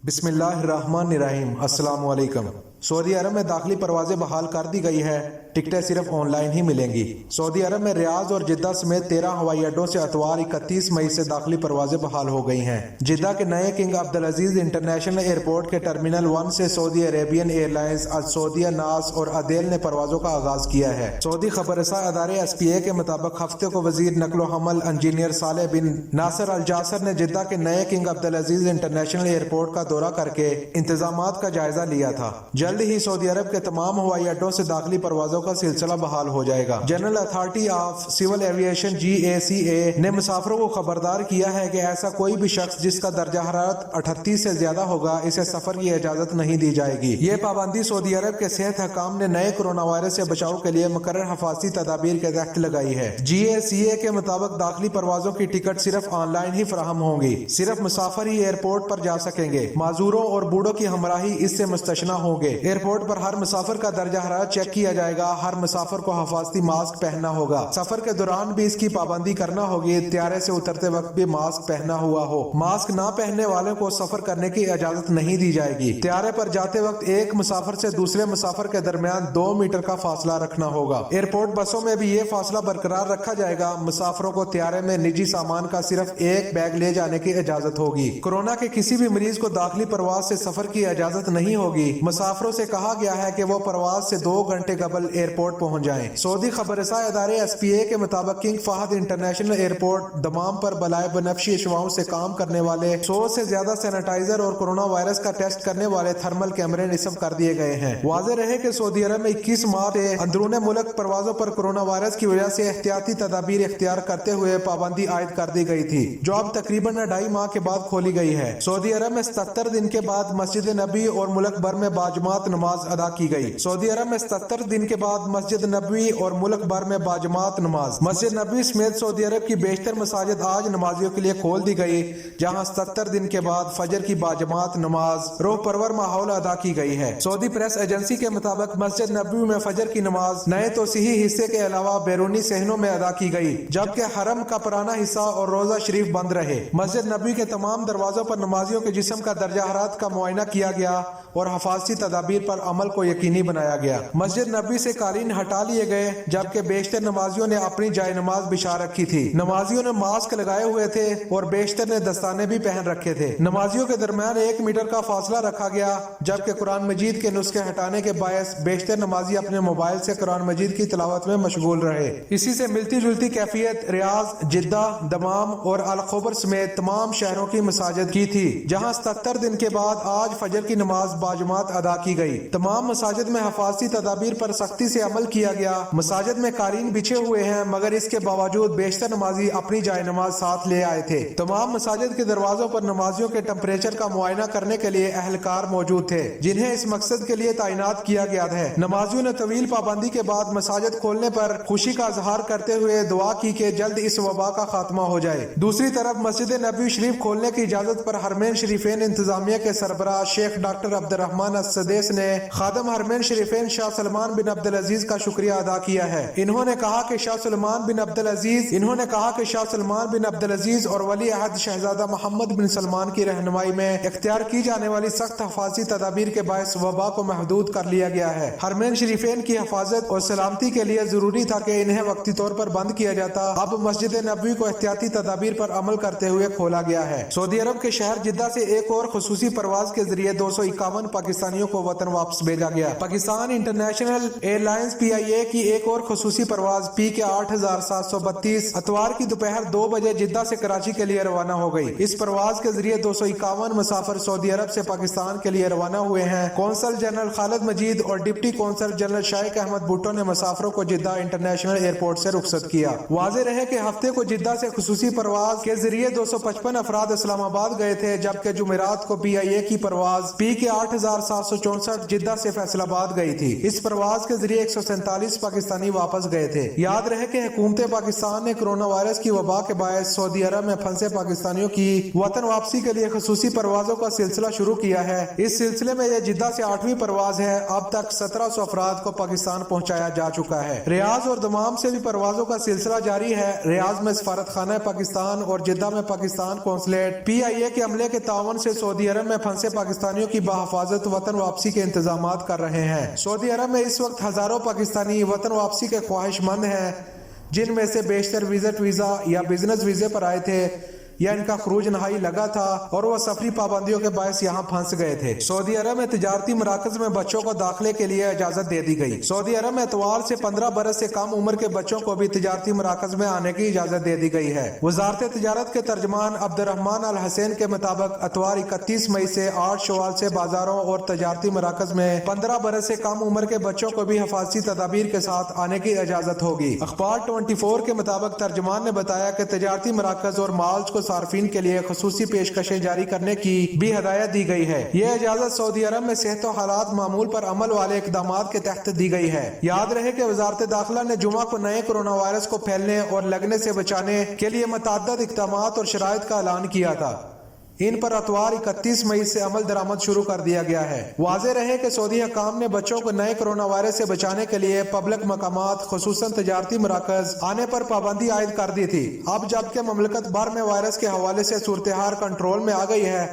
बिस्मिल्लाहिर्रहमानिर्रहीम। अस्सलाम वालेकुम। सऊदी अरब में दाखिली परवाजें बहाल कर दी गई है, टिकटें सिर्फ ऑनलाइन ही मिलेंगी। सऊदी अरब में रियाज और जिद्दा समेत 13 हवाई अड्डों से अतवार 31 मई से दाखिली परवाजें बहाल हो गई हैं। जिद्दा के नए किंग अब्दुल अजीज इंटरनेशनल एयरपोर्ट के टर्मिनल 1 से सऊदी अरेबियन एयरलाइंस, अल सऊदिया, नास और अदेल ने परवाजों का आगाज किया है। सऊदी खबरसा अदारे SPA के मुताबिक हफ्ते को वजीर नकलो हमल इंजीनियर सालेह बिन नासर अल जासर ने जिद्दा के नए किंग अब्दुल अजीज इंटरनेशनल एयरपोर्ट का दौरा करके इंतजामात का जायजा लिया था। जल्द ही सऊदी अरब के तमाम हवाई अड्डों से दाखिली परवाजों का सिलसिला बहाल हो जाएगा। General authority of civil aviation GACA ने मुसाफिरों को खबरदार किया है कि ऐसा कोई भी शख्स जिसका दर्जा हरारत 38 से ज्यादा होगा, इसे सफर की इजाजत नहीं दी जाएगी। ये पाबंदी सऊदी अरब के सेहत हकाम ने नए कोरोना वायरस से बचाव के लिए मुकर्रर हिफाजती तदाबीर के तहत लगाई है। GACA के मुताबिक दाखिली परवाजों की टिकट सिर्फ ऑनलाइन ही फराहम होंगी। सिर्फ मुसाफिर ही एयरपोर्ट पर जा सकेंगे। माजूरों और बूढ़ों की हमराही इससे मुस्तशना होंगे। एयरपोर्ट पर हर मुसाफिर का दर्जा हरारत चेक किया जाएगा। हर मुसाफिर को हिफाजती मास्क पहनना होगा। सफर के दौरान भी इसकी पाबंदी करना होगी। त्यारे से उतरते वक्त भी मास्क पहना हुआ हो। मास्क ना पहनने वालों को सफर करने की इजाजत नहीं दी जाएगी। त्यारे पर जाते वक्त एक मुसाफिर से दूसरे मुसाफिर के दरमियान 2 मीटर का फासला रखना होगा। एयरपोर्ट बसों में भी ये फासला बरकरार रखा जाएगा। मुसाफिरों को त्यारे में निजी सामान का सिर्फ एक बैग ले जाने की इजाजत होगी। कोरोना के किसी भी मरीज को दाखिली परवाज से सफर की इजाजत नहीं होगी। मुसाफिरों से कहा गया है कि वो परवाज से 2 घंटे कबल एयरपोर्ट पहुंच जाएं। सऊदी खबरसा अदारे SPA के मुताबिक king Fahd international airport Dammam पर बलाए बनफशी अशवाओं से काम करने वाले 100 से ज्यादा सैनिटाइजर और कोरोना वायरस का टेस्ट करने वाले थर्मल कैमरे निस्ब कर दिए गए हैं। वाज़ेह रहे कि सऊदी अरब में 21 मार्च से अंदरूने मुल्क परवाजों पर कोरोना वायरस की वजह से एहतियाती तदाबीर इख्तियार करते हुए पाबंदी आयद कर दी गई थी, जो अब तकरीबन 2.5 माह के बाद खोली गई है। सऊदी अरब में 77 दिन के बाद मस्जिद नबी और मुल्क भर में बाजमात नमाज अदा की गई। सऊदी अरब में 77 दिन के बाद मस्जिद नबवी और मुल्क भर में बाजमात नमाज। मस्जिद नबवी समेत सऊदी अरब की बेशतर मसाजिद आज नमाजियों के लिए खोल दी गई, जहां 77 दिन के बाद फजर की बाजमात नमाज रूह परवर माहौल अदा की गई है। सऊदी प्रेस एजेंसी के मुताबिक मस्जिद नबवी में फजर की नमाज नए तोसीही हिस्से के अलावा बैरूनी सहनों में अदा की गई, जबकि हरम का पुराना हिस्सा और रोजा शरीफ बंद रहे। मस्जिद नबवी के तमाम दरवाजों पर नमाजियों के जिस्म का दर्जा हरारत का मुआयना किया गया और हिफाजती तदाबीर पर अमल को यकीनी बनाया गया। मस्जिद नबी से कालीन हटा लिए गए, जबकि बेशतर नमाजियों ने अपनी जाय नमाज बिछा रखी थी। नमाजियों ने मास्क लगाए हुए थे और बेशतर ने दस्ताने भी पहन रखे थे। नमाजियों के दरमियान 1 मीटर का फासला रखा गया, जबकि कुरान मजीद के नुस्खे हटाने के बायस बेशतर नमाजी अपने मोबाइल से कुरान मजीद की तिलावत में मशगूल रहे। इसी से मिलती जुलती कैफियत रियाज, जिद्दा, दमाम और अल खुबर समेत तमाम शहरों की मसाजिद की थी, जहाँ 77 दिन के बाद आज फजर की नमाज बाजमात अदा की गई। तमाम मसाजिद में हिफाजती तदाबीर पर सख्ती से अमल किया गया। मसाजिद में कालीन बिछे हुए हैं, मगर इसके बावजूद बेशतर नमाजी अपनी जाय नमाज साथ ले आए थे। तमाम मसाजिद के दरवाजों पर नमाजियों के टेम्परेचर का मुआयना करने के लिए अहलकार मौजूद थे, जिन्हें इस मकसद के लिए तैनात किया गया है। नमाजियों ने तवील पाबंदी के बाद मसाजिद खोलने पर खुशी का इजहार करते हुए दुआ की कि जल्द इस वबा का खात्मा हो जाए। दूसरी तरफ मस्जिद नबी शरीफ खोलने की इजाजत पर हरमैन शरीफेन इंतजामिया के सरबराह शेख डॉक्टर अब्दुर्रहमान अस्सदेस ने खादम हरमैन शरीफेन शाह सलमान बिन अब्दुल अजीज का शुक्रिया अदा किया है। इन्होंने कहा कि शाह सलमान बिन अब्दुल अजीज और वली अहद शहजादा मोहम्मद बिन सलमान की रहनुमाई में इख्तियार की जाने वाली सख्त हिफाजती तदाबीर के बायस वबा को महदूद कर लिया गया है। हरमैन शरीफेन की हिफाजत और सलामती के लिए जरूरी था कि इन्हें वक्ती तौर पर बंद किया जाता। अब मस्जिद नबवी को एहतियाती तदाबीर पर अमल करते हुए खोला गया है। सऊदी अरब के शहर जिद्दा से एक और खुसूसी परवाज के जरिए 251 पाकिस्तानियों को वतन वापस भेजा गया। पाकिस्तान इंटरनेशनल एयरलाइंस PIA की एक और खुसूसी परवाज PK 8732 अतवार की दोपहर 2 बजे जिद्दा से कराची के लिए रवाना हो गई। इस परवाज के जरिए 251 मुसाफिर सऊदी अरब से पाकिस्तान के लिए रवाना हुए हैं। कौंसल जनरल खालिद मजीद और deputy consul general Shaikh Ahmed Bhutto ने मुसाफिरों को जिद्दा इंटरनेशनल एयरपोर्ट से रुखसत किया। वाज़ेह रहे कि हफ्ते को जिद्दा से खुसूसी परवाज के जरिए 255 अफराद इस्लामाबाद गए थे, जबकि जुमेरात को PIA की परवाज PK 8764 जिद्दा से फैसलाबाद गई थी। इस परवाज के जरिए ذریعے 147 پاکستانی واپس گئے تھے۔ یاد رہے کہ حکومت پاکستان نے کرونا وائرس کی وبا کے باعث سعودی عرب میں پھنسے پاکستانیوں کی وطن واپسی کے لیے خصوصی پروازوں کا سلسلہ شروع کیا ہے۔ اس سلسلے میں یہ جدہ سے 8ویں پرواز ہے۔ اب تک 1700 افراد کو پاکستان پہنچایا جا چکا ہے۔ ریاض اور دمام سے بھی پروازوں کا سلسلہ جاری ہے۔ ریاض میں سفارت خانہ پاکستان اور جدہ میں پاکستان قونصلیٹ PIA کے عملے کے تعاون سے سعودی عرب میں پھنسے پاکستانیوں کی بحفاظت وطن واپسی کے انتظامات کر رہے ہیں۔ سعودی عرب میں اس وقت ہزاروں پاکستانی وطن واپسی کے خواہش مند ہیں، جن میں سے بیشتر وزٹ ویزا یا بزنس ویزے پر آئے تھے یا ان کا خروج نہائی لگا تھا اور وہ سفری پابندیوں کے باعث یہاں پھنس گئے تھے۔ سعودی عرب میں تجارتی مراکز میں بچوں کو داخلے کے لیے اجازت دے دی گئی۔ سعودی عرب میں اتوار سے 15 برس سے کم عمر کے بچوں کو بھی تجارتی مراکز میں آنے کی اجازت دے دی گئی ہے۔ وزارت تجارت کے ترجمان عبدالرحمان الحسین کے مطابق اتوار 31 مئی سے 8 شوال سے بازاروں اور تجارتی مراکز میں 15 برس سے کم عمر کے بچوں کو بھی حفاظتی تدابیر کے ساتھ آنے کی اجازت ہوگی۔ اخبار 24 کے مطابق ترجمان نے بتایا کہ تجارتی مراکز اور مالز کو صارفین کے لیے خصوصی پیشکشیں جاری کرنے کی بھی ہدایت دی گئی ہے۔ یہ اجازت سعودی عرب میں صحت و حالات معمول پر عمل والے اقدامات کے تحت دی گئی ہے۔ یاد رہے کہ وزارت داخلہ نے جمعہ کو نئے کرونا وائرس کو پھیلنے اور لگنے سے بچانے کے لیے متعدد اقدامات اور شرائط کا اعلان کیا تھا۔ ان پر اتوار 31 مئی سے عمل درآمد شروع کر دیا گیا ہے۔ واضح رہے کہ سعودی حکام نے بچوں کو نئے کرونا وائرس سے بچانے کے لیے پبلک مقامات خصوصاً تجارتی مراکز آنے پر پابندی عائد کر دی تھی۔ اب جبکہ مملکت بھر میں وائرس کے حوالے سے صورتحال کنٹرول میں آ گئی ہے،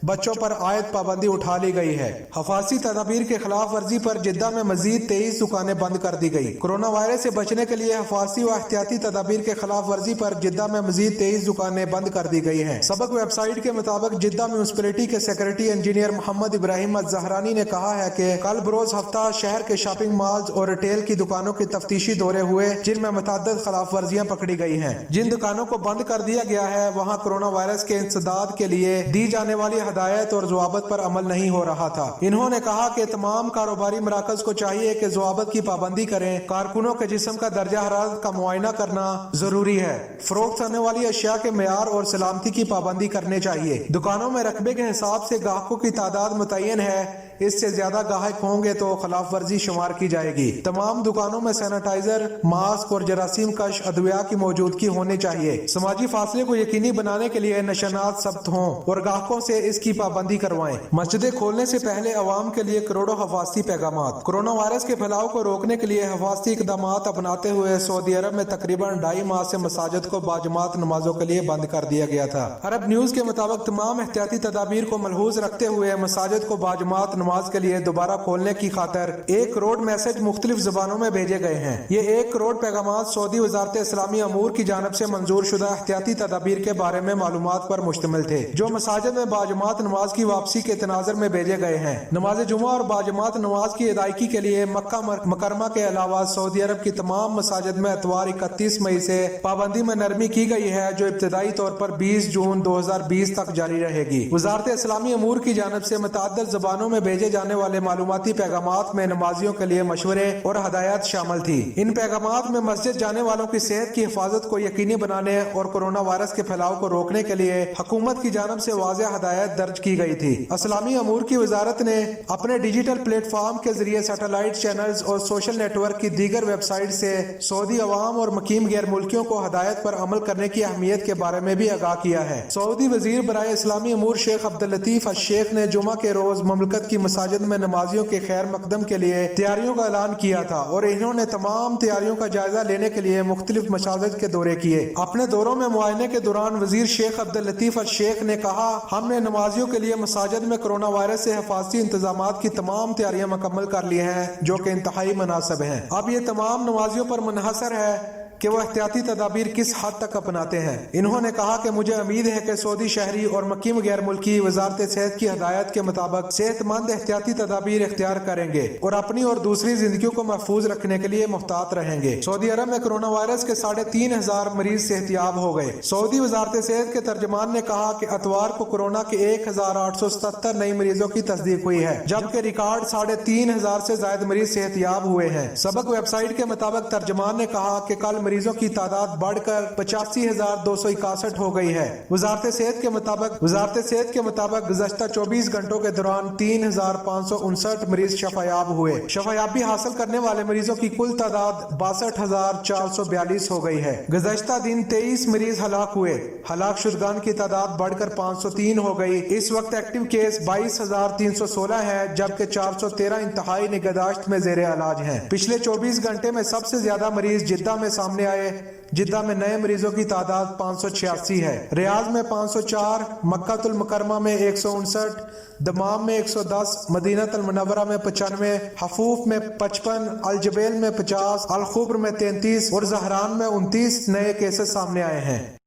بچوں پر عائد پابندی اٹھا لی گئی ہے۔ حفاظتی تدابیر کے خلاف ورزی پر جدہ میں مزید 23 دکانیں بند کر دی گئی۔ کرونا وائرس سے بچنے کے لیے حفاظتی و احتیاطی تدابیر کے خلاف ورزی پر جدہ میں مزید 23 دکانیں بند کر دی گئی ہیں۔ سبق ویب سائٹ کے مطابق جدہ میونسپلٹی کے سیکرٹری انجینئر محمد ابراہیم الزہرانی نے کہا ہے کہ کل بروز ہفتہ شہر کے شاپنگ مالز اور ریٹیل کی دکانوں کی تفتیشی دورے ہوئے، جن میں متعدد خلاف ورزیاں پکڑی گئی ہیں۔ جن دکانوں کو بند کر دیا گیا ہے وہاں کرونا وائرس کے انسداد کے لیے دی جانے والی ہدایت اور ضوابط پر عمل نہیں ہو رہا تھا۔ انہوں نے کہا کہ تمام کاروباری مراکز کو چاہیے کہ ضوابط کی پابندی کریں۔ کارکنوں کے جسم کا درجہ حرارت کا معائنہ کرنا ضروری ہے۔ فروخت ہونے والی اشیاء کے معیار اور سلامتی کی پابندی کرنے چاہیے۔ دکانوں میں رقبے کے حساب سے گاہکوں کی تعداد متعین ہے، اس سے زیادہ گاہک ہوں گے تو خلاف ورزی شمار کی جائے گی۔ تمام دکانوں میں سینیٹائزر، ماسک اور جراثیم کش ادویہ کی موجودگی ہونی چاہیے۔ سماجی فاصلے کو یقینی بنانے کے لیے نشانات ثبت ہوں اور گاہکوں سے اس کی پابندی کروائیں۔ مسجدیں کھولنے سے پہلے عوام کے لیے کروڑوں حفاظتی پیغامات۔ کرونا وائرس کے پھیلاؤ کو روکنے کے لیے حفاظتی اقدامات اپناتے ہوئے سعودی عرب میں تقریباً 2.5 ماہ سے مساجد کو باجماعت نمازوں کے لیے بند کر دیا گیا تھا۔ عرب نیوز کے مطابق تمام احتیاطی تدابیر کو ملحوظ رکھتے ہوئے مساجد کو باجماعت نماز کے لیے دوبارہ کھولنے کی خاطر 1 کروڑ میسج مختلف زبانوں میں بھیجے گئے ہیں۔ یہ 1 کروڑ پیغامات سعودی وزارت اسلامی امور کی جانب سے منظور شدہ احتیاطی تدابیر کے بارے میں معلومات پر مشتمل تھے، جو مساجد میں باجماعت نماز کی واپسی کے تناظر میں بھیجے گئے ہیں۔ نماز جمعہ اور باجماعت نماز کی ادائیگی کے لیے مکہ مکرمہ کے علاوہ سعودی عرب کی تمام مساجد میں اتوار 31 مئی سے پابندی میں نرمی کی گئی ہے، جو ابتدائی طور پر 20 جون 2020 تک جاری رہے گی۔ وزارت اسلامی امور کی جانب سے متعدد زبانوں میں بھیجے جانے والے معلوماتی پیغامات میں نمازیوں کے لیے مشورے اور ہدایات شامل تھی۔ ان پیغامات میں مسجد جانے والوں کی صحت کی حفاظت کو یقینی بنانے اور کورونا وائرس کے پھیلاؤ کو روکنے کے لیے حکومت کی جانب سے واضح ہدایت درج کی گئی تھی۔ اسلامی امور کی وزارت نے اپنے ڈیجیٹل پلیٹ فارم کے ذریعے سیٹلائٹ چینلز اور سوشل نیٹ ورک کی دیگر ویب سائٹ سے سعودی عوام اور مقیم غیر ملکیوں کو ہدایت پر عمل کرنے کی اہمیت کے بارے میں بھی آگاہ کیا ہے۔ سعودی وزیر برائے اسلامی امور شیخ عبداللطیف الشیخ نے جمعہ کے روز مملکت کی مساجد میں نمازیوں کے خیر مقدم کے لیے تیاریوں کا اعلان کیا تھا اور انہوں نے تمام تیاریوں کا جائزہ لینے کے لیے مختلف مساجد کے دورے کیے۔ اپنے دوروں میں معائنے کے دوران وزیر شیخ عبداللطیف الشیخ نے کہا، ہم نے نمازیوں کے لیے مساجد میں کورونا وائرس سے حفاظتی انتظامات کی تمام تیاریاں مکمل کر لی ہیں، جو کہ انتہائی مناسب ہیں۔ اب یہ تمام نمازیوں پر منحصر ہے کہ وہ احتیاطی تدابیر کس حد تک اپناتے ہیں۔ انہوں نے کہا کہ مجھے امید ہے کہ سعودی شہری اور مقیم غیر ملکی وزارت صحت کی ہدایت کے مطابق صحت مند احتیاطی تدابیر اختیار کریں گے اور اپنی اور دوسری زندگیوں کو محفوظ رکھنے کے لیے محتاط رہیں گے۔ سعودی عرب میں کورونا وائرس کے 3,500 مریض صحت یاب ہو گئے۔ سعودی وزارت صحت کے ترجمان نے کہا کہ اتوار کو کورونا کے 1,877 نئی مریضوں کی تصدیق ہوئی ہے، جبکہ ریکارڈ 3,500 سے زائد مریض صحت یاب ہوئے ہیں۔ سبق ویب سائٹ کے مطابق ترجمان نے کہا کہ کل मरीजों की तादाद बढ़कर 85,261 हो गई है। वजारत सेहत के मुताबिक गुज़श्ता 24 घंटों के दौरान 3,559 मरीज शफायाब हुए। शफायाबी हासिल करने वाले मरीजों की कुल तादाद 62,442 हो गई है। गुज़श्ता दिन 23 मरीज हलाक हुए। हलाक शुदगान की तादाद बढ़कर 503 हो गई। इस वक्त एक्टिव केस 22,316 है, जबकि 413 इंतहाई निगहदाश्त में ज़ेरे इलाज हैं। पिछले 24 घंटे में सबसे ज्यादा मरीज जिद्दा में सामने आए। जिद्दा में नए मरीजों की तादाद 586 है। रियाज में 504, मक्कातुल मुकरमा में 159, दमाम में 110, मदीनातुल मुनव्वरा में 95, हफूफ में 55, अलजबेल में 50, अलखुब्र में 33 और जहरान में 29 नए केसेस सामने आए हैं।